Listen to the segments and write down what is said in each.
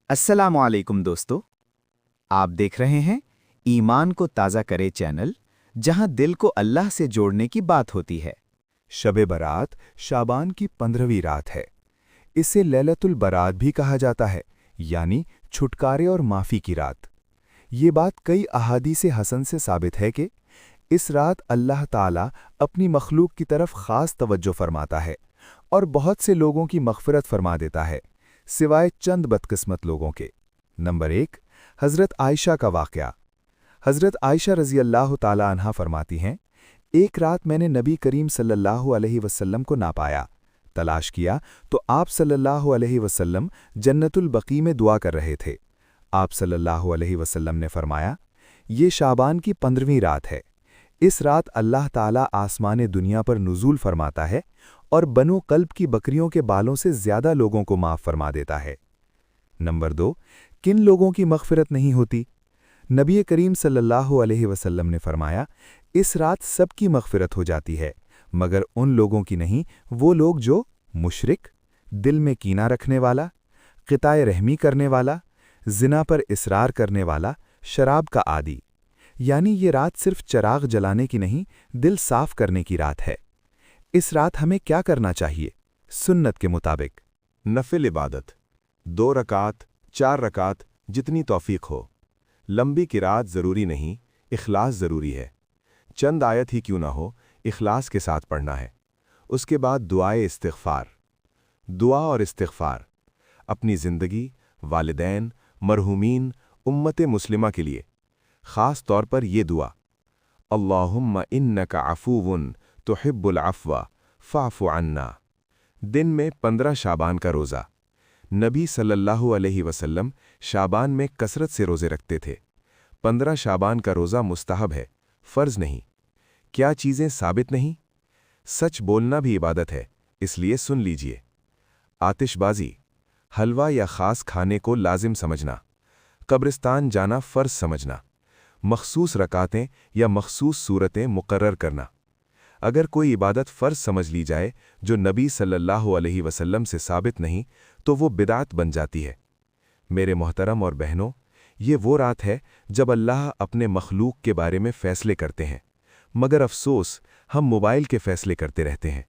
अस्सलाम वालेकुम दोस्तों। आप देख रहे हैं ईमान को ताज़ा करे चैनल, जहां दिल को अल्लाह से जोड़ने की बात होती है। शब बरात शाबान की 15वीं रात है। इसे लैलतुल बरात भी कहा जाता है, यानी छुटकारे और माफ़ी की रात। ये बात कई अहादीसे हसन से साबित है कि इस रात अल्लाह ताला अपनी मखलूक की तरफ ख़ास तवज्जो फरमाता है और बहुत से लोगों की मग़फ़िरत फरमा देता है, सिवाय चंद बदकिस्मत लोगों के। नंबर 1, हज़रत आयशा का वाक़या। हज़रत आयशा रज़ी अल्लाह ताला अन्हा फरमाती हैं, एक रात मैंने नबी करीम सल्लल्लाहु अलैहि वसल्लम को ना पाया। तलाश किया तो आप सल्लल्लाहु अलैहि वसल्लम जन्नतुल बकी में दुआ कर रहे थे। आप सल्लल्लाहु अलैहि वसल्लम ने फरमाया, ये शाबान की 15वीं रात है। इस रात अल्लाह ताला आसमान दुनिया पर नुज़ूल फरमाता है और बनो कल्ब की बकरियों के बालों से ज़्यादा लोगों को माफ़ फरमा देता है। नंबर 2, किन लोगों की मग़फ़िरत नहीं होती? नबी करीम सल्लल्लाहु अलैहि वसल्लम ने फरमाया, इस रात सबकी मग़फ़िरत हो जाती है, मगर उन लोगों की नहीं, वो लोग जो मुशरिक, दिल में कीना रखने वाला, क़िताए रहमी करने वाला, ज़िना पर इसरार करने वाला, शराब का आदी। यानी ये रात सिर्फ चराग जलाने की नहीं, दिल साफ करने की रात है। इस रात हमें क्या करना चाहिए? सुन्नत के मुताबिक नफिल इबादत 2 रकात 4 रकात जितनी तौफीक हो। लंबी किरात ज़रूरी नहीं, इखलास ज़रूरी है। चंद आयत ही क्यों ना हो, इखलास के साथ पढ़ना है। उसके बाद दुआए इस्तिग़फ़ार। दुआ और इस्तिग़फ़ार अपनी ज़िंदगी, वालिदैन, मरहूमीन, उम्मत मुस्लिमा के लिए ख़ास तौर पर ये दुआ, अल्लाहुम्मा इन्नका अफ़ूवुन तुहिब्बुल अफ़्वा फ़अफ़ु अन्ना। दिन में 15 शाबान का रोज़ा। नबी सल्लल्लाहु अलैहि वसल्लम शाबान में कसरत से रोज़े रखते थे। 15 शाबान का रोज़ा मुस्तहब है, फ़र्ज़ नहीं। क्या चीज़ें साबित नहीं? सच बोलना भी इबादत है, इसलिए सुन लीजिए। आतिशबाज़ी, हलवा या ख़ास खाने को लाजिम समझना, कब्रिस्तान जाना फ़र्ज़ समझना, मखसूस रकातें या मखसूस सूरतें मुकर्रर करना। अगर कोई इबादत फ़र्ज़ समझ ली जाए जो नबी सल्लल्लाहु अलैहि वसल्लम से साबित नहीं, तो वो बिदात बन जाती है। मेरे मोहतरम और बहनों, ये वो रात है जब अल्लाह अपने मखलूक के बारे में फ़ैसले करते हैं, मगर अफ़सोस हम मोबाइल के फ़ैसले करते रहते हैं।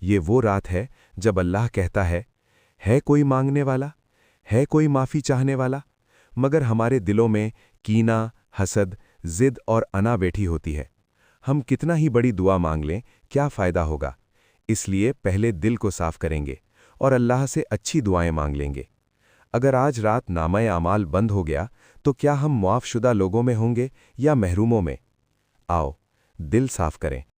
ये वो रात है जब अल्लाह कहता है कोई मांगने वाला, है कोई माफ़ी चाहने वाला, मगर हमारे दिलों में कीना, हसद, ज़िद और अना बैठी होती है। हम कितना ही बड़ी दुआ मांग लें, क्या फ़ायदा होगा? इसलिए पहले दिल को साफ़ करेंगे और अल्लाह से अच्छी दुआएं मांग लेंगे। अगर आज रात नामा आमाल बंद हो गया, तो क्या हम मुआफ़शुदा लोगों में होंगे या महरूमों में? आओ, दिल साफ़ करें।